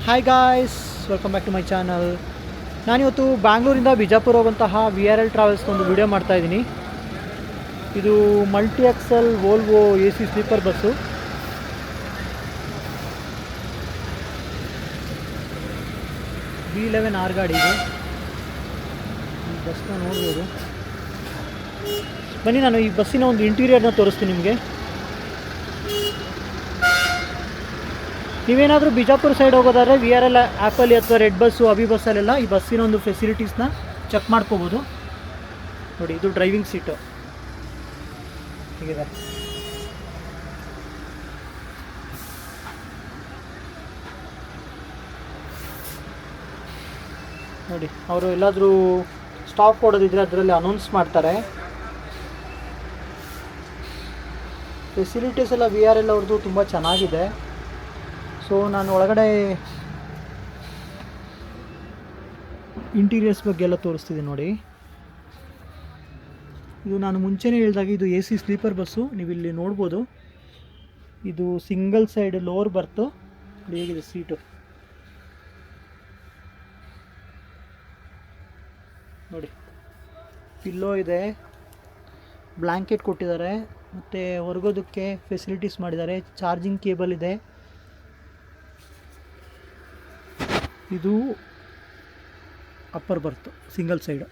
Hi guys, welcome back to my channel. ನಾನಿವತ್ತು ಬ್ಯಾಂಗ್ಳೂರಿಂದ ಬಿಜಾಪುರ ಹೋಗುವಂತಹ VRL ಟ್ರಾವೆಲ್ಸ್ ಒಂದು ವಿಡಿಯೋ ಮಾಡ್ತಾಯಿದ್ದೀನಿ. ಇದು multi axle Volvo AC sleeper bus. B11R ಗಾಡಿ ಇದು. ಈ ಬಸ್ನ ನೋಡ್ಬೋದು. ಬನ್ನಿ, ನಾನು ಈ ಬಸ್ಸಿನ ಒಂದು ಇಂಟೀರಿಯರ್ನ ತೋರಿಸ್ತೀನಿ ನಿಮಗೆ. ನೀವೇನಾದರೂ ಬಿಜಾಪುರ ಸೈಡ್ ಹೋಗೋದಾದ್ರೆ VRL ಆ್ಯಪಲ್ಲಿ ಅಥವಾ ರೆಡ್ ಬಸ್ಸು, ಅಭಿ ಬಸ್ಸಲ್ಲೆಲ್ಲ ಈ ಬಸ್ಸಿನ ಒಂದು ಫೆಸಿಲಿಟೀಸ್ನ ಚೆಕ್ ಮಾಡ್ಕೋಬೋದು. ನೋಡಿ, ಇದು ಡ್ರೈವಿಂಗ್ ಸೀಟು ಹೀಗಿದೆ. ನೋಡಿ, ಅವರು ಎಲ್ಲಾದರೂ ಸ್ಟಾಪ್ ಕೊಡೋದಿದ್ರೆ ಅದರಲ್ಲಿ ಅನೌನ್ಸ್ ಮಾಡ್ತಾರೆ. ಫೆಸಿಲಿಟೀಸ್ ಎಲ್ಲ VRL ಅವ್ರದ್ದು ತುಂಬ ಚೆನ್ನಾಗಿದೆ. ಸೊ ನಾನು ಒಳಗಡೆ ಇಂಟೀರಿಯರ್ಸ್ ಬಗ್ಗೆ ಎಲ್ಲ ತೋರಿಸ್ತಿದ್ದೀನಿ ನೋಡಿ. ಇದು ನಾನು ಮುಂಚೆನೇ ಹೇಳಿದಾಗ ಇದು AC ಸ್ಲೀಪರ್ ಬಸ್ಸು. ನೀವು ಇಲ್ಲಿ ನೋಡ್ಬೋದು, ಇದು ಸಿಂಗಲ್ ಸೈಡ್ ಲೋವರ್ ಬರ್ತು. ಹೇಗಿದೆ ಸೀಟು ನೋಡಿ, ಪಿಲ್ಲೋ ಇದೆ, ಬ್ಲ್ಯಾಂಕೆಟ್ ಕೊಟ್ಟಿದ್ದಾರೆ, ಮತ್ತು ಹೊರಗೋದಕ್ಕೆ ಫೆಸಿಲಿಟೀಸ್ ಮಾಡಿದ್ದಾರೆ. ಚಾರ್ಜಿಂಗ್ ಕೇಬಲ್ ಇದೆ. ಇದು ಅಪ್ಪರ್ ಬರ್ತು ಸಿಂಗಲ್ ಸೈಡು.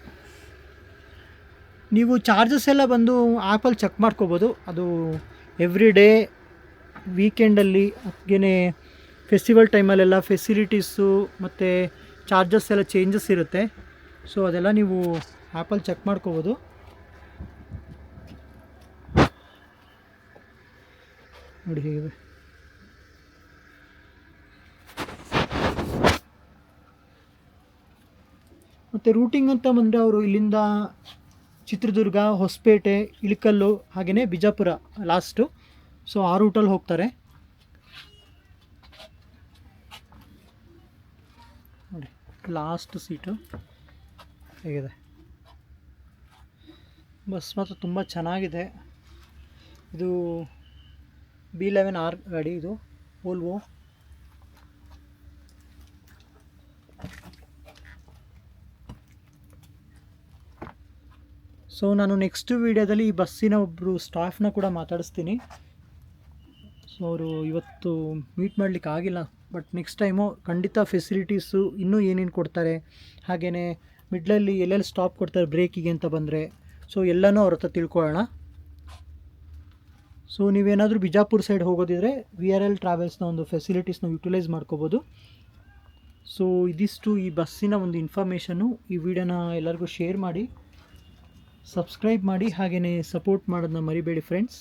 ನೀವು ಚಾರ್ಜಸ್ ಎಲ್ಲ ಬಂದು ಆ್ಯಪಲ್ಲಿ ಚೆಕ್ ಮಾಡ್ಕೋಬೋದು. ಅದು ಎವ್ರಿ ಡೇ, ವೀಕೆಂಡಲ್ಲಿ, ಹಾಗೇ ಫೆಸ್ಟಿವಲ್ ಟೈಮಲ್ಲೆಲ್ಲ ಫೆಸಿಲಿಟೀಸು ಮತ್ತು ಚಾರ್ಜಸ್ ಎಲ್ಲ ಚೇಂಜಸ್ ಇರುತ್ತೆ. ಸೊ ಅದೆಲ್ಲ ನೀವು ಆ್ಯಪಲ್ಲಿ ಚೆಕ್ ಮಾಡ್ಕೋಬೋದು. ನೋಡಿ ಹೇಗಿದೆ. ಮತ್ತು ರೂಟಿಂಗ್ ಅಂತ ಬಂದರೆ ಅವರು ಇಲ್ಲಿಂದ ಚಿತ್ರದುರ್ಗ, ಹೊಸಪೇಟೆ, ಇಳಕಲ್ಲು, ಹಾಗೆಯೇ ಬಿಜಾಪುರ ಲಾಸ್ಟು. ಸೊ ಆ ರೂಟಲ್ಲಿ ಹೋಗ್ತಾರೆ ನೋಡಿ. ಲಾಸ್ಟ್ ಸೀಟು ಹೇಗಿದೆ. ಬಸ್ ಮಾತ್ರ ತುಂಬ ಚೆನ್ನಾಗಿದೆ. ಇದು B11R ಗಾಡಿ, ಇದು ವೋಲ್ವೋ. ಸೊ ನಾನು ನೆಕ್ಸ್ಟ್ ವೀಡಿಯೋದಲ್ಲಿ ಈ ಬಸ್ಸಿನ ಒಬ್ಬರು ಸ್ಟಾಫ್ನ ಕೂಡ ಮಾತಾಡಿಸ್ತೀನಿ. ಸೊ ಅವರು ಇವತ್ತು ಮೀಟ್ ಮಾಡಲಿಕ್ಕೆ ಆಗಿಲ್ಲ, ಬಟ್ ನೆಕ್ಸ್ಟ್ ಟೈಮು ಖಂಡಿತ ಫೆಸಿಲಿಟೀಸು ಇನ್ನೂ ಏನೇನು ಕೊಡ್ತಾರೆ, ಹಾಗೆಯೇ ಮಿಡ್ಲಲ್ಲಿ ಎಲ್ಲೆಲ್ಲಿ ಸ್ಟಾಪ್ ಕೊಡ್ತಾರೆ ಬ್ರೇಕಿಗೆ ಅಂತ ಬಂದರೆ, ಸೊ ಎಲ್ಲನೂ ಅವ್ರ ಹತ್ರ ತಿಳ್ಕೊಳ್ಳೋಣ. ಸೊ ನೀವೇನಾದರೂ ಬಿಜಾಪುರ ಸೈಡ್ ಹೋಗೋದಿದ್ರೆ VRL ಟ್ರಾವೆಲ್ಸ್ನ ಒಂದು ಫೆಸಿಲಿಟೀಸ್ನ ಯುಟಿಲೈಸ್ ಮಾಡ್ಕೋಬೋದು. ಸೊ ಇದಿಷ್ಟು ಈ ಬಸ್ಸಿನ ಒಂದು ಇನ್ಫಾರ್ಮೇಷನ್ನು. ಈ ವಿಡಿಯೋನ ಎಲ್ಲರಿಗೂ ಶೇರ್ ಮಾಡಿ, ಸಬ್ಸ್ಕ್ರೈಬ್ ಮಾಡಿ, ಹಾಗೆಯೇ ಸಪೋರ್ಟ್ ಮಾಡೋದನ್ನ ಮರಿಬೇಡಿ ಫ್ರೆಂಡ್ಸ್.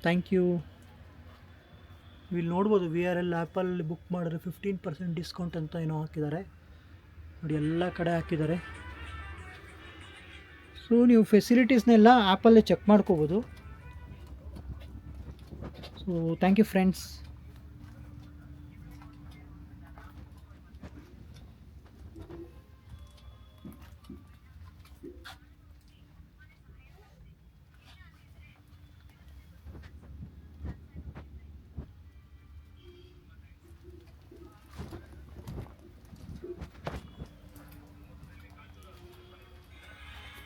Thank you. ಇಲ್ಲಿ ನೋಡ್ಬೋದು, VRL ಆ್ಯಪಲ್ಲಿ ಬುಕ್ ಮಾಡಿದ್ರೆ 15% ಡಿಸ್ಕೌಂಟ್ ಅಂತ ಏನೋ ಹಾಕಿದ್ದಾರೆ ನೋಡಿ, ಎಲ್ಲ ಕಡೆ ಹಾಕಿದ್ದಾರೆ. ಸೊ ನೀವು ಫೆಸಿಲಿಟೀಸ್ನೆಲ್ಲ ಆ್ಯಪಲ್ಲೇ ಚೆಕ್ ಮಾಡ್ಕೋಬೋದು. So thank you friends.